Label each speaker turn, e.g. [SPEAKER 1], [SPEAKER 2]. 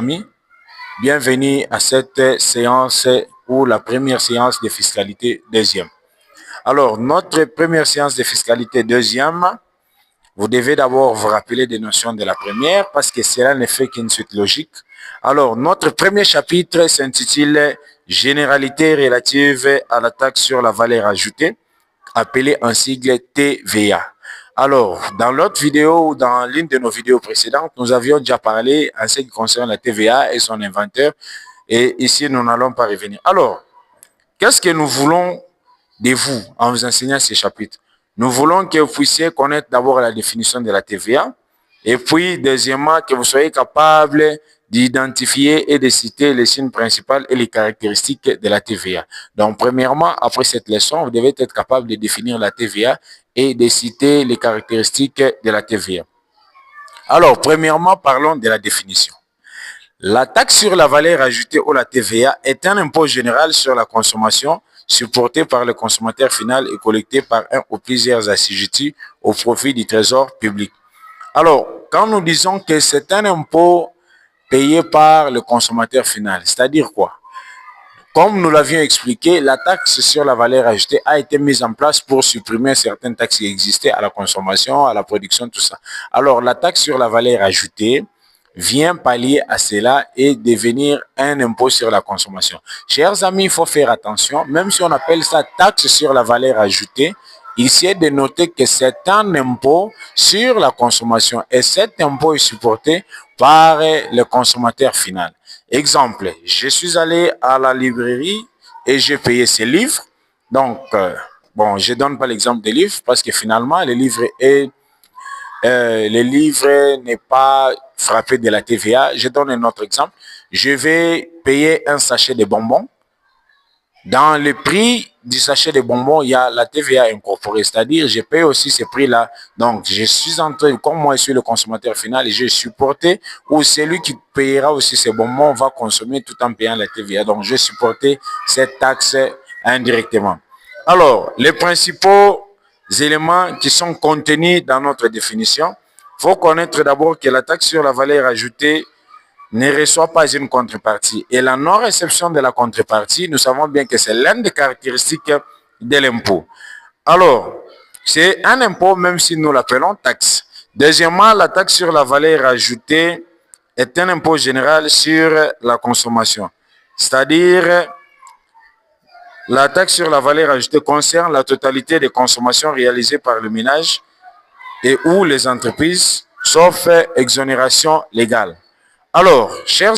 [SPEAKER 1] Amis, bienvenue à cette séance ou la première séance de fiscalité deuxième. Alors, notre première séance de fiscalité deuxième, vous devez d'abord vous rappeler des notions de la première parce que cela ne fait qu'une suite logique. Alors, notre premier chapitre s'intitule Généralité relative à la taxe sur la valeur ajoutée, appelée en sigle TVA. Alors, dans l'autre vidéo ou dans l'une de nos vidéos précédentes, nous avions déjà parlé en ce qui concerne la TVA et son inventeur. Et ici, nous n'allons pas revenir. Alors, qu'est-ce que nous voulons de vous en vous enseignant ces chapitres? Nous voulons que vous puissiez connaître d'abord la définition de la TVA et puis, deuxièmement, que vous soyez capable d'identifier et de citer les signes principaux et les caractéristiques de la TVA. Donc, premièrement, après cette leçon, vous devez être capable de définir la TVA et de citer les caractéristiques de la TVA. Alors, premièrement, parlons de la définition. La taxe sur la valeur ajoutée ou la TVA est un impôt général sur la consommation supporté par le consommateur final et collecté par un ou plusieurs assujettis au profit du trésor public. Alors, quand nous disons que c'est un impôt payé par le consommateur final, c'est-à-dire quoi? Comme nous l'avions expliqué, la taxe sur la valeur ajoutée a été mise en place pour supprimer certaines taxes qui existaient à la consommation, à la production, tout ça. Alors, la taxe sur la valeur ajoutée vient pallier à cela et devenir un impôt sur la consommation. Chers amis, il faut faire attention, même si on appelle ça taxe sur la valeur ajoutée, ici est de noter que c'est un impôt sur la consommation et cet impôt est supporté par le consommateur final. Exemple, je suis allé à la librairie et j'ai payé ces livres. Donc, bon, je ne donne pas l'exemple des livres parce que finalement, le livre n'est pas frappé de la TVA. Je donne un autre exemple. Je vais payer un sachet de bonbons. Dans le prix du sachet de bonbons, il y a la TVA incorporée, c'est-à-dire je paye aussi ce prix-là. Donc, je suis en train, comme moi je suis le consommateur final, et je supporté, ou celui qui payera aussi ces bonbons va consommer tout en payant la TVA. Donc, je supporté cette taxe indirectement. Alors, les principaux éléments qui sont contenus dans notre définition, il faut connaître d'abord que la taxe sur la valeur ajoutée ne reçoit pas une contrepartie. Et la non-réception de la contrepartie, nous savons bien que c'est l'une des caractéristiques de l'impôt. Alors, c'est un impôt même si nous l'appelons taxe. Deuxièmement, la taxe sur la valeur ajoutée est un impôt général sur la consommation. C'est-à-dire, la taxe sur la valeur ajoutée concerne la totalité des consommations réalisées par le ménage et ou les entreprises, sauf exonération légale. Alors, chers